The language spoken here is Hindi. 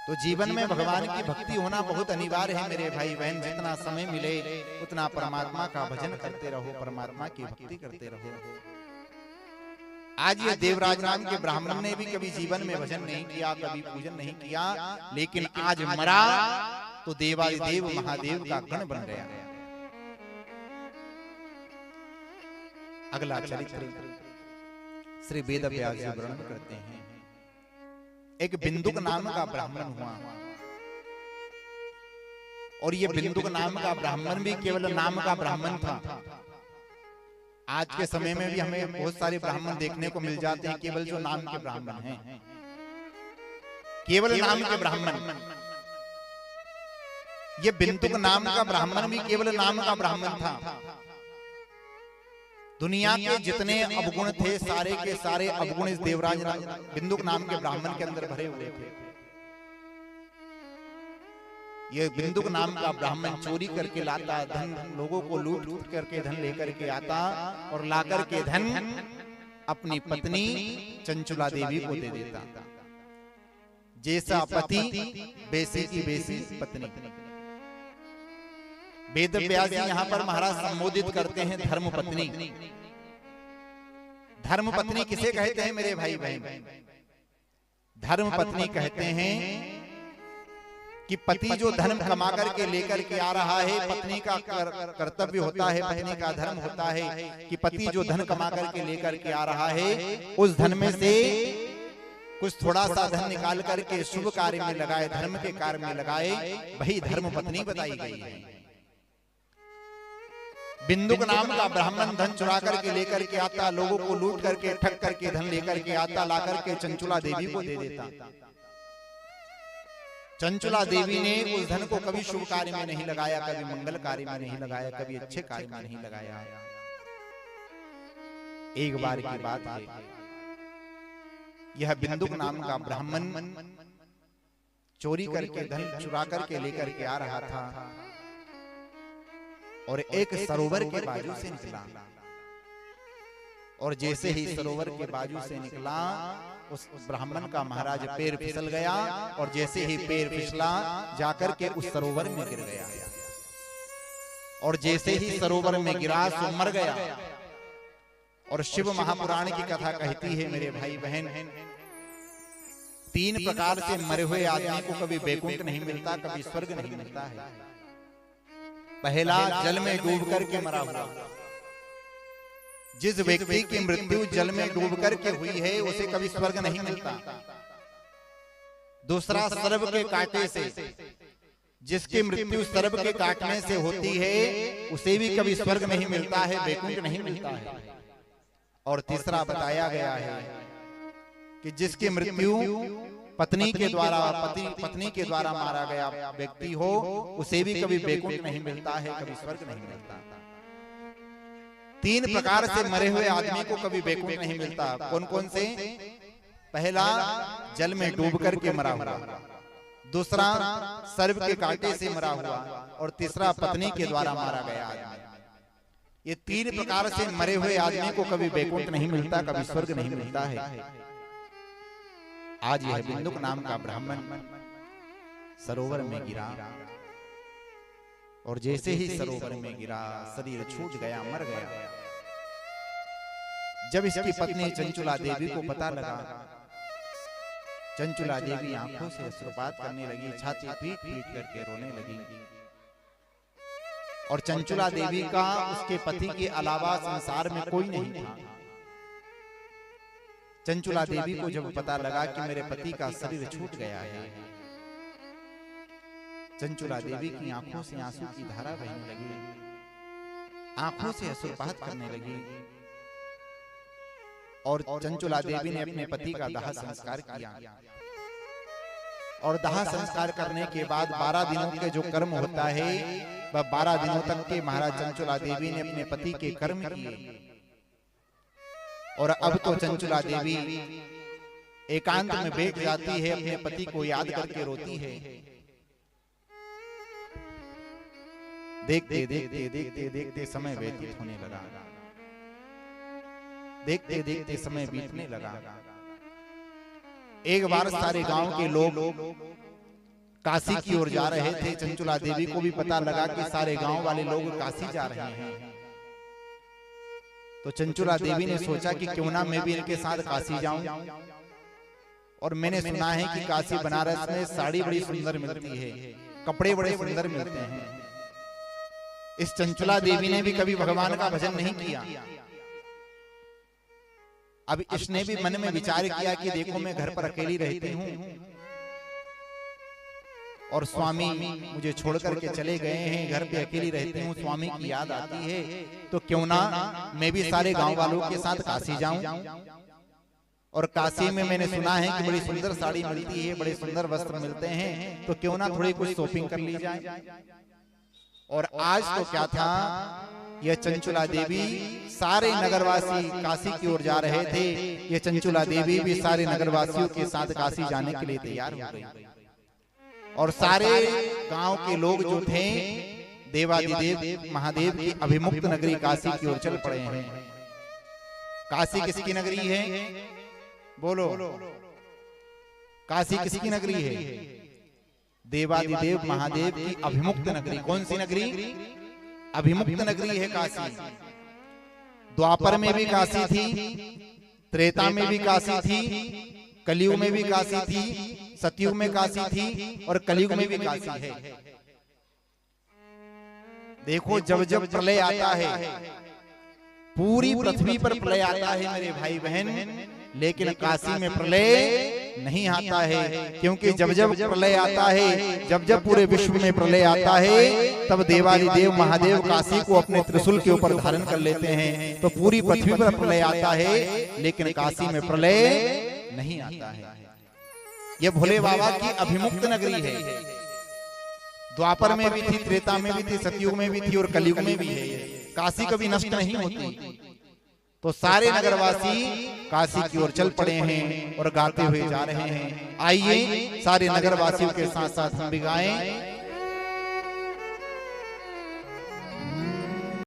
तो जीवन में भगवान की भक्ति होना बहुत अनिवार्य है मेरे भाई बहन। जितना समय मिले उतना परमात्मा का भजन करते रहो, परमात्मा की भक्ति करते रहो। आज ये देवराज नाम के ब्राह्मण ने भी कभी जीवन में भजन नहीं किया, कभी पूजन नहीं किया, लेकिन आज मरा तो देवादिदेव महादेव का गण बन गया। अगला चरित्र श्री वेद व्यास जी वर्णन करते हैं। एक बिंदुक नाम का ब्राह्मण हुआ, और ये बिंदुक नाम का ब्राह्मण भी केवल नाम का ब्राह्मण था। आज के समय में भी हमें बहुत सारे ब्राह्मण देखने को मिल जाते हैं केवल जो नाम के ब्राह्मण हैं, केवल नाम के ब्राह्मण। ये बिंदुक नाम का ब्राह्मण भी केवल नाम का ब्राह्मण था। दुनिया के जितने अवगुण थे सारे के सारे अवगुण इस देवराज बिंदुक नाम के ब्राह्मण के अंदर भरे हुए थे। ये बिंदुक नाम का ब्राह्मण चोरी करके लाता, धन लोगों को लूट लूट करके धन लेकर के आता, और लाकर के धन अपनी पत्नी चंचुला देवी को दे देता। जैसा पति वैसी की वैसी पत्नी। वेद व्यास जी यहाँ पर महाराज संबोधित करते हैं धर्म पत्नी। धर्म पत्नी किसे कहते हैं मेरे भाई बहन? धर्म पत्नी कहते हैं कि पति जो धन कमा करके लेकर के आ रहा है, पत्नी का कर्तव्य होता है, पत्नी का धर्म होता है कि पति जो धन कमा करके लेकर के आ रहा है, उस धन में से कुछ थोड़ा सा धन निकाल करके शुभ कार्य में लगाए, धर्म के कार्य में लगाए, वही धर्म पत्नी बताई गई है। बिंदुक नाम का ब्राह्मण धन चुरा करके लेकर के आता, लोगों को लूट करके ठग करके धन लेकर के आता, ला करके चंचुला देवी को दे देता। चंचुला देवी ने उस धन को कभी शुभ कार्य में नहीं लगाया, कभी मंगल कार्य में नहीं लगाया, कभी अच्छे कार्य में नहीं लगाया। एक बार की बात है, यह बिंदुक नाम का ब्राह्मण चोरी करके धन चुरा करके लेकर के आ रहा था, और एक सरोवर के बाजू से निकला, और जैसे ही सरोवर के बाजू से निकला उस ब्राह्मण का महाराज पैर फिसल गया, और जैसे ही पैर फिसला जाकर के उस सरोवर में गिर गया, और जैसे ही सरोवर में गिरा सो मर गया। और शिव महापुराण की कथा कहती है मेरे भाई बहन, 3 प्रकार से मरे हुए आदमी को कभी वैकुंठ नहीं मिलता, कभी स्वर्ग नहीं मिलता है। पहला जल में डूब करके मरा हुआ। जिस व्यक्ति की मृत्यु जल में डूब करके हुई है उसे कभी स्वर्ग नहीं मिलता। दूसरा सर्प के कांटे से, जिसकी मृत्यु सर्प के काटने से होती है उसे भी कभी स्वर्ग नहीं मिलता है, वैकुंठ नहीं मिलता है। और तीसरा बताया गया है कि जिसकी मृत्यु पत्नी के द्वारा मारा गया व्यक्ति हो, उसे भी कभी वैकुंठ नहीं मिलता है, कभी स्वर्ग नहीं मिलता। 3 प्रकार से मरे हुए आदमी को कभी वैकुंठ नहीं मिलता। कौन कौन से? पहला जल में डूब करके मरा हुआ, दूसरा सर्प के कांटे से मरा हुआ, और तीसरा पत्नी के द्वारा मारा गया आदमी। ये 3 प्रकार से मरे हुए आदमी को कभी वैकुंठ नहीं मिलता, कभी स्वर्ग नहीं मिलता है। आज यह बिंदुक नाम का ब्राह्मण सरोवर में गिरा, और जैसे ही सरोवर में गिरा शरीर छूट गया, मर गया। जब इसकी पत्नी चंचुला देवी को पता लगा, चंचुला देवी आंखों से अश्रुपात करने लगी, छाती पीट पीट करके रोने लगी। और चंचुला देवी का उसके पति के अलावा संसार में कोई नहीं था। चंचुला देवी को जब पता लगा कि मेरे पति का शरीर छूट गया है, चंचुला देवी की आंखों से आंसू की धारा बहने लगी, आंखों से अश्रुपात करने लगी। और चंचुला देवी ने अपने पति का दाह संस्कार किया, और दाह संस्कार करने के बाद 12 दिनों के जो कर्म होता है, वह 12 दिनों तक के महाराज चंचुला देवी ने अपने पति के कर्म किए। और अब तो चंचुला देवी एकांत में बैठ जाती है, अपने पति को याद करके रोती है। देखते देखते देखते देखते समय व्यतीत होने लगा, देखते देखते समय बीतने लगा। एक बार सारे गांव के लोग काशी की ओर जा रहे थे। चंचुला देवी को भी पता लगा कि सारे गांव वाले लोग काशी जा रहे हैं। तो चंचुला देवी ने सोचा कि क्यों ना मैं भी इनके साथ काशी जाऊं। और मैंने सुना है कि काशी बनारस में साड़ी बड़ी सुंदर मिलती है, कपड़े बड़े सुंदर मिलते हैं। इस चंचुला देवी ने भी कभी भगवान का भजन नहीं किया। अब इसने भी मन में विचार किया कि देखो मैं घर पर अकेली रहती हूँ और स्वामी मुझे छोड़ करके चले गए हैं, घर पे अकेली रहती हूँ, स्वामी की याद आती है, तो क्यों ना मैं भी सारे गांव वालों के साथ काशी जाऊं। और काशी में मैंने सुना है कि बड़ी सुंदर साड़ी मिलती है, बड़े सुंदर वस्त्र मिलते हैं, तो क्यों ना थोड़ी कुछ शॉपिंग कर ली जाए। और आज तो क्या था, यह चंचुला देवी सारे नगरवासी काशी की ओर जा रहे थे। यह चंचुला देवी भी सारे नगरवासियों के साथ काशी जाने के लिए तैयार हो गई। और सारे गांव के लोग जो थे देवादिदेव महादेव की अभिमुक्त नगरी काशी की ओर चल पड़े हैं। काशी किसकी नगरी है? बोलो, काशी किसकी नगरी है? देवादिदेव महादेव की अभिमुक्त नगरी। कौन सी नगरी? अभिमुक्त नगरी है काशी। द्वापर में भी काशी थी, त्रेता में भी काशी थी, कलयुग में भी काशी थी, सतयुग में काशी थी और कलयुग में भी काशी है। देखो जब जब प्रलय आता है, पूरी पृथ्वी पर प्रलय आता है मेरे भाई बहन, लेकिन काशी में प्रलय नहीं आता है। क्योंकि जब जब प्रलय आता है, जब जब पूरे विश्व में प्रलय आता है, तब देवादिदेव महादेव काशी को अपने त्रिशूल के ऊपर धारण कर लेते हैं। तो पूरी पृथ्वी पर प्रलय आता है, लेकिन काशी में प्रलय नहीं आता है। यह भोले बाबा की अभिमुक्त नगरी है। द्वापर में भी थी, त्रेता में भी थी, सतयुग में भी थी और कलयुग में भी है। काशी कभी नष्ट नहीं होती। तो सारे नगरवासी काशी की ओर चल पड़े हैं और गाते हुए जा रहे हैं। आइए सारे नगरवासियों के साथ साथ हम भी गाएं।